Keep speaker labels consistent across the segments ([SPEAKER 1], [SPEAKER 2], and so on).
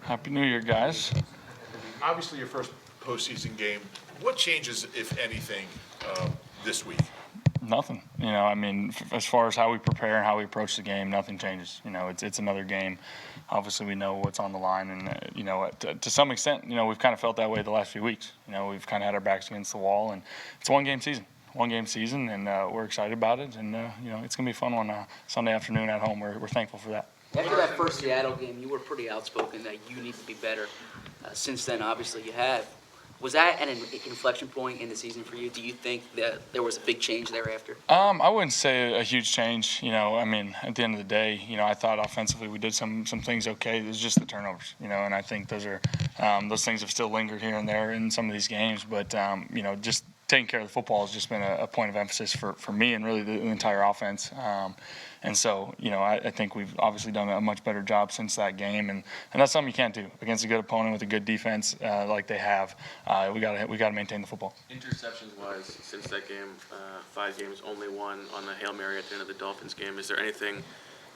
[SPEAKER 1] Happy New Year, guys.
[SPEAKER 2] Obviously, your first postseason game. What changes, if anything, this week?
[SPEAKER 1] Nothing. I mean, as far as how we prepare and how we approach the game, nothing changes. It's another game. Obviously, we know what's on the line, and to some extent, we've kind of felt that way the last few weeks. We've kind of had our backs against the wall, and it's a one-game season, and we're excited about it. And it's gonna be fun on a Sunday afternoon at home. We're thankful for that.
[SPEAKER 3] After that first Seattle game, you were pretty outspoken that you need to be better. Since then, obviously, you have. Was that an inflection point in the season for you? Do you think that there was a big change thereafter?
[SPEAKER 1] I wouldn't say a huge change. I mean, at the end of the day, I thought offensively we did some things okay. It was just the turnovers, and I think those things have still lingered here and there in some of these games. But just taking care of the football has just been a point of emphasis for me and really the entire offense. And so, I think we've obviously done a much better job since that game, and that's something you can't do against a good opponent with a good defense like they have. We got to maintain the football.
[SPEAKER 4] Interceptions-wise, since that game, 5 games, only one on the Hail Mary at the end of the Dolphins game. Is there anything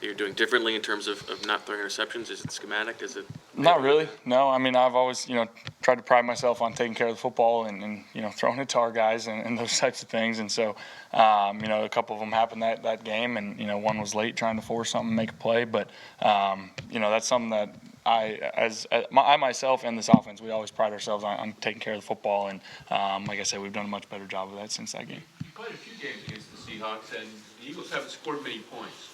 [SPEAKER 4] that you're doing differently in terms of not throwing interceptions? Is it schematic? Is it?
[SPEAKER 1] Not really. No. I mean, I've always, tried to pride myself on taking care of the football and throwing it to our guys and those types of things. And so, a couple of them happened that game, and one was late trying to force something, make a play. But that's something that I myself and this offense, we always pride ourselves on taking care of the football. And like I said, we've done a much better job of that since that game.
[SPEAKER 5] You played a few games against the Seahawks, and the Eagles haven't scored many points.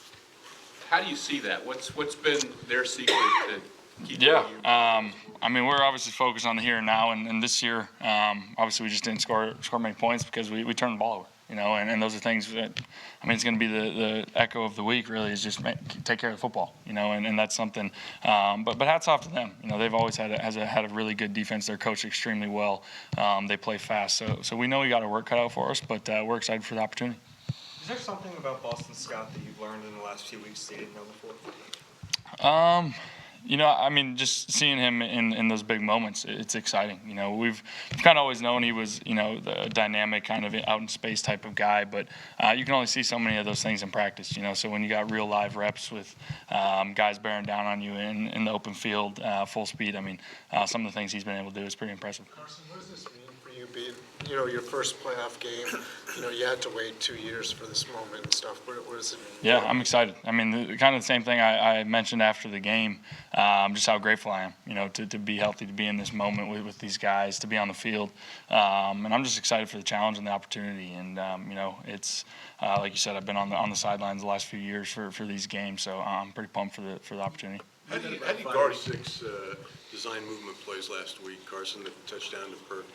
[SPEAKER 5] How do you see that? What's been their secret to keep you?
[SPEAKER 1] I mean, we're obviously focused on the here and now, and this year, obviously we just didn't score many points because we turned the ball over. And those are things that, I mean, it's going to be the echo of the week, really, is just take care of the football, and that's something. But hats off to them. They've always had a really good defense. They're coached extremely well. They play fast. So we know we got our work cut out for us, but we're excited for the opportunity.
[SPEAKER 6] Is there something about Boston Scott that you've learned in the last few weeks that you didn't know before?
[SPEAKER 1] I mean, just seeing him in those big moments, it's exciting. We've kind of always known he was, the dynamic kind of out in space type of guy, but you can only see so many of those things in practice, So when you got real live reps with guys bearing down on you in the open field, full speed, I mean, some of the things he's been able to do is pretty impressive.
[SPEAKER 7] Carson, what does this mean for you being, your first playoff game? You had to wait 2 years for this moment and stuff. What does it mean?
[SPEAKER 1] Yeah, I'm excited. I mean, kind of the same thing I mentioned after the game, just how grateful I am, to be healthy, to be in this moment with these guys, to be on the field. And I'm just excited for the challenge and the opportunity. And, it's, like you said, I've been on the sidelines the last few years for these games, so I'm pretty pumped for the opportunity.
[SPEAKER 8] How do you guard 6 design movement plays last week? Carson, the touchdown to Perk,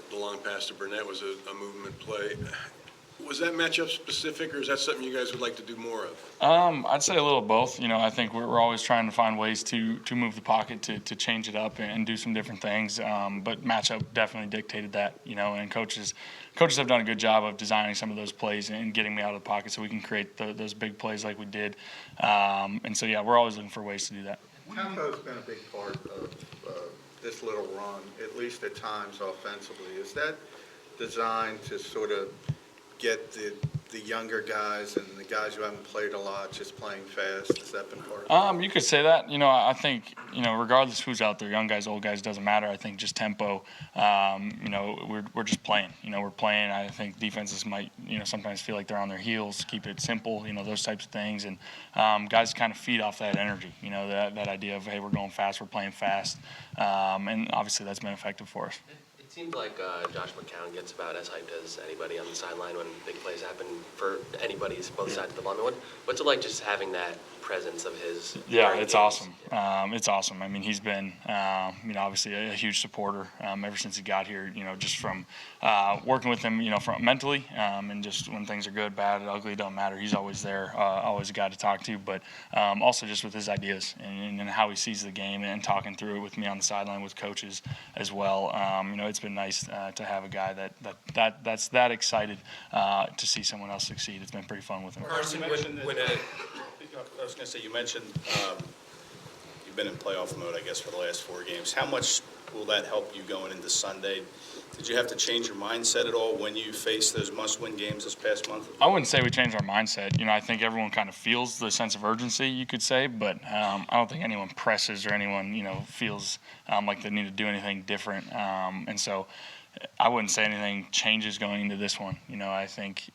[SPEAKER 8] the long pass to Burnett was a movement play. Was that matchup specific, or is that something you guys would like to do more of?
[SPEAKER 1] I'd say a little of both. I think we're always trying to find ways to move the pocket, to change it up and do some different things. But matchup definitely dictated that, and coaches have done a good job of designing some of those plays and getting me out of the pocket so we can create those big plays like we did. And so, yeah, we're always looking for ways to do that.
[SPEAKER 9] Tempo's been a big part of this little run, at least at times offensively. Is that designed to sort of get the younger guys and the guys who haven't played a lot just playing fast? Has that been part of it?
[SPEAKER 1] You could say that. I think, regardless who's out there, young guys, old guys, doesn't matter. I think just tempo, we're just playing. We're playing. I think defenses might, sometimes feel like they're on their heels, keep it simple, those types of things. And guys kind of feed off that energy, that idea of, hey, we're going fast, we're playing fast. And obviously that's been effective for us.
[SPEAKER 4] It seems like Josh McCown gets about as hyped as anybody on the sideline when big plays happen for anybody's both sides of the ball. I mean, what's it like just having that presence of his?
[SPEAKER 1] Yeah, it's awesome. It's awesome. I mean, he's been, obviously a huge supporter ever since he got here. Just from working with him, from mentally, and just when things are good, bad, ugly, don't matter. He's always there, always a guy to talk to. But also just with his ideas and how he sees the game and talking through it with me on the sideline with coaches as well. It's been nice to have a guy that's that excited to see someone else succeed. It's been pretty fun with him.
[SPEAKER 5] Carson, I was going to say, you mentioned you've been in playoff mode, I guess, for the last 4 games. How much
[SPEAKER 10] will that help you going into Sunday? Did you have to change your mindset at all when you faced those must-win games this past month?
[SPEAKER 1] I wouldn't say we changed our mindset. I think everyone kind of feels the sense of urgency, you could say, but I don't think anyone presses or anyone, feels like they need to do anything different. And so I wouldn't say anything changes going into this one. I think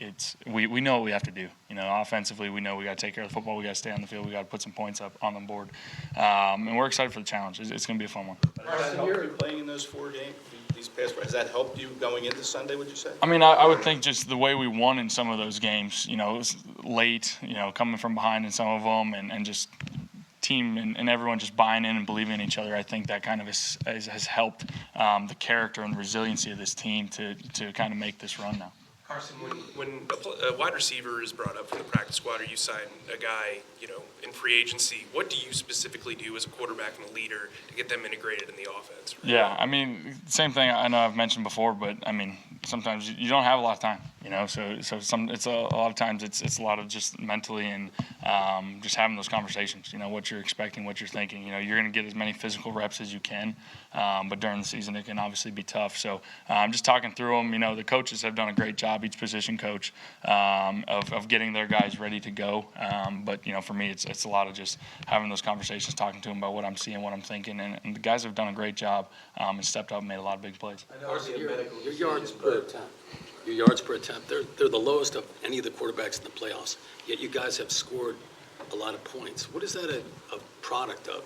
[SPEAKER 1] we know what we have to do. Offensively, we know we got to take care of the football. We got to stay on the field. We got to put some points up on the board. And we're excited for the challenge. It's going to be a fun one.
[SPEAKER 10] Has that helped you playing in those 4 games, these past 4? Has that helped you going into Sunday, would you say?
[SPEAKER 1] I mean, I would think just the way we won in some of those games, it was late, coming from behind in some of them, and just team and everyone just buying in and believing in each other. I think that kind of has helped the character and the resiliency of this team to kind of make this run now.
[SPEAKER 11] Carson, when a wide receiver is brought up from the practice squad or you sign a guy, in free agency, what do you specifically do as a quarterback and a leader to get them integrated in the offense?
[SPEAKER 1] Yeah, I mean, same thing I know I've mentioned before, but I mean, sometimes you don't have a lot of time, so it's a lot of times it's a lot of just mentally and just having those conversations, what you're expecting, what you're thinking. You're going to get as many physical reps as you can, but during the season it can obviously be tough. So I'm just talking through them. The coaches have done a great job, each position coach, of getting their guys ready to go. But for me, it's a lot of just having those conversations, talking to them about what I'm seeing, what I'm thinking, and the guys have done a great job and stepped up and made a lot of big plays.
[SPEAKER 12] Your yards per attempt. Your yards per attempt, they're the lowest of any of the quarterbacks in the playoffs. Yet you guys have scored a lot of points. What is that a product of?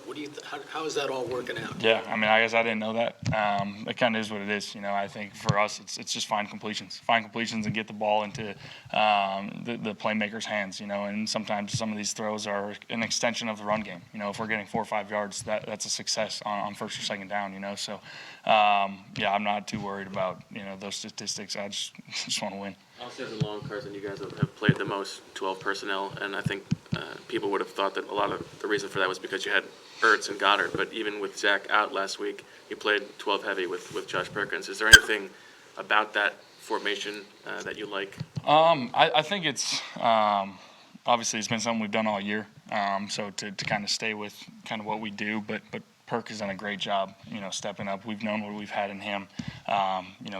[SPEAKER 12] How is that all working out?
[SPEAKER 1] Yeah, I mean, I guess I didn't know that. It kind of is what it is. I think for us, it's just find completions and get the ball into the playmakers' hands. And sometimes some of these throws are an extension of the run game. If we're getting 4 or 5 yards, that's a success on first or second down. So yeah, I'm not too worried about those statistics. I just want to win.
[SPEAKER 4] All season long, Carson, you guys have played the most 12 personnel, and I think people would have thought that a lot of the reason for that was because you had Ertz and Goddard, but even with Zach out last week, you played 12 heavy with Josh Perkins. Is there anything about that formation that you like?
[SPEAKER 1] I think it's obviously it's been something we've done all year, so to kind of stay with kind of what we do, but Perk has done a great job, stepping up. We've known what we've had in him,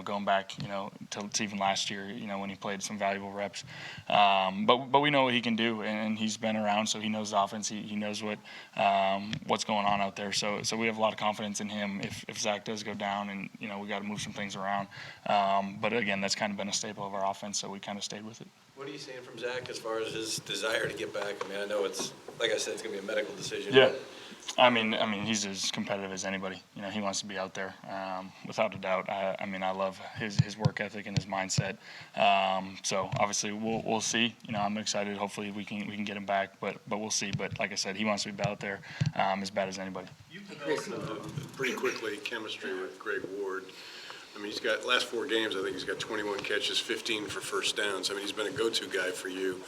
[SPEAKER 1] going back, to even last year, when he played some valuable reps. But we know what he can do, and he's been around, so he knows the offense. He knows what's going on out there. So we have a lot of confidence in him if Zach does go down, and we got to move some things around. But again, that's kind of been a staple of our offense, so we kind of stayed with it.
[SPEAKER 13] What are you seeing from Zach as far as his desire to get back? I mean, I know it's, like I said, it's going to be a medical decision.
[SPEAKER 1] Yeah. I mean, he's as competitive as anybody. He wants to be out there, without a doubt. I love his work ethic and his mindset. So obviously we'll see. I'm excited. Hopefully we can get him back, but we'll see. But like I said, he wants to be out there as bad as anybody.
[SPEAKER 8] You've developed pretty quickly chemistry with Greg Ward. I mean, he's got last 4 games. I think he's got 21 catches, 15 for first downs. I mean, he's been a go-to guy for you.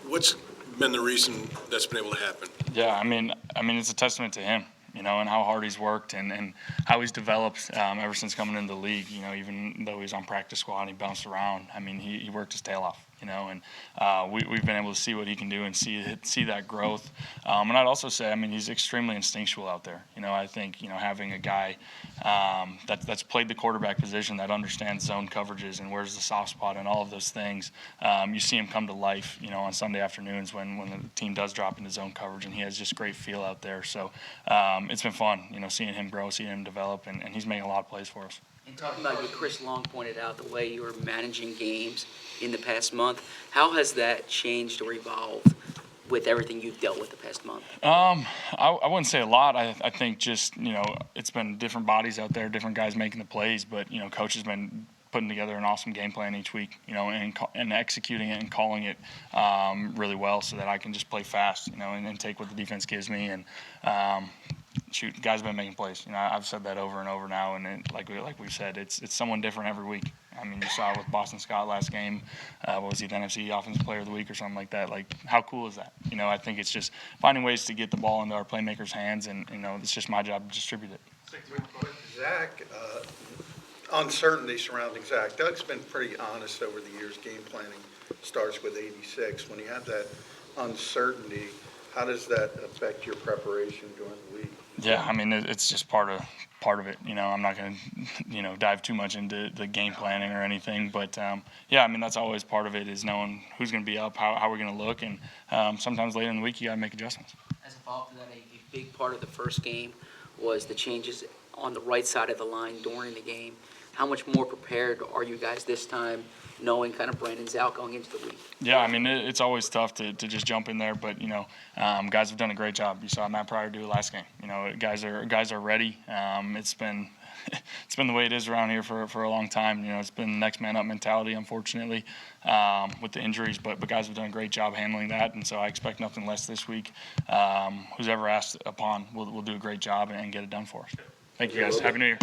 [SPEAKER 8] What's been the reason that's been able to happen?
[SPEAKER 1] Yeah, I mean, it's a testament to him, and how hard he's worked and how he's developed ever since coming into the league. Even though he was on practice squad and he bounced around, I mean, he worked his tail off. And we've been able to see what he can do and see that growth. And I'd also say, he's extremely instinctual out there. I think, having a guy that's played the quarterback position, that understands zone coverages and where's the soft spot and all of those things, you see him come to life, on Sunday afternoons when the team does drop into zone coverage, and he has just great feel out there. So it's been fun, seeing him grow, seeing him develop, and he's making a lot of plays for us.
[SPEAKER 3] And talking about what Chris Long pointed out, the way you were managing games in the past month, how has that changed or evolved with everything you've dealt with the past month?
[SPEAKER 1] I wouldn't say a lot. I think just, it's been different bodies out there, different guys making the plays, but, Coach has been putting together an awesome game plan each week, and executing it and calling it really well so that I can just play fast, and take what the defense gives me. And shoot, guys have been making plays. I've said that over and over now, and like we've said, it's someone different every week. You saw it with Boston Scott last game. What was he, the NFC Offensive Player of the Week or something like that? Like, how cool is that? I think it's just finding ways to get the ball into our playmakers' hands, and, it's just my job to distribute it.
[SPEAKER 9] Zach, uncertainty surrounding Zach. Doug's been pretty honest over the years. Game planning starts with 86. When you have that uncertainty, how does that affect your preparation during the week?
[SPEAKER 1] Yeah, I mean, it's just part of it. You know, I'm not going to, dive too much into the game planning or anything. But, yeah, I mean, that's always part of it is knowing who's going to be up, how we're going to look. And sometimes later in the week, you got to make adjustments.
[SPEAKER 3] As a follow-up to that, a big part of the first game was the changes on the right side of the line during the game. How much more prepared are you guys this time, knowing kind of Brandon's out going into the week?
[SPEAKER 1] Yeah, I mean, it's always tough to just jump in there, but, guys have done a great job. You saw Matt Pryor do it last game. Guys are ready. It's been the way it is around here for a long time. It's been the next man up mentality, unfortunately, with the injuries, but guys have done a great job handling that, and so I expect nothing less this week. Who's ever asked upon will do a great job and get it done for us. Thank you, guys. Happy New Year.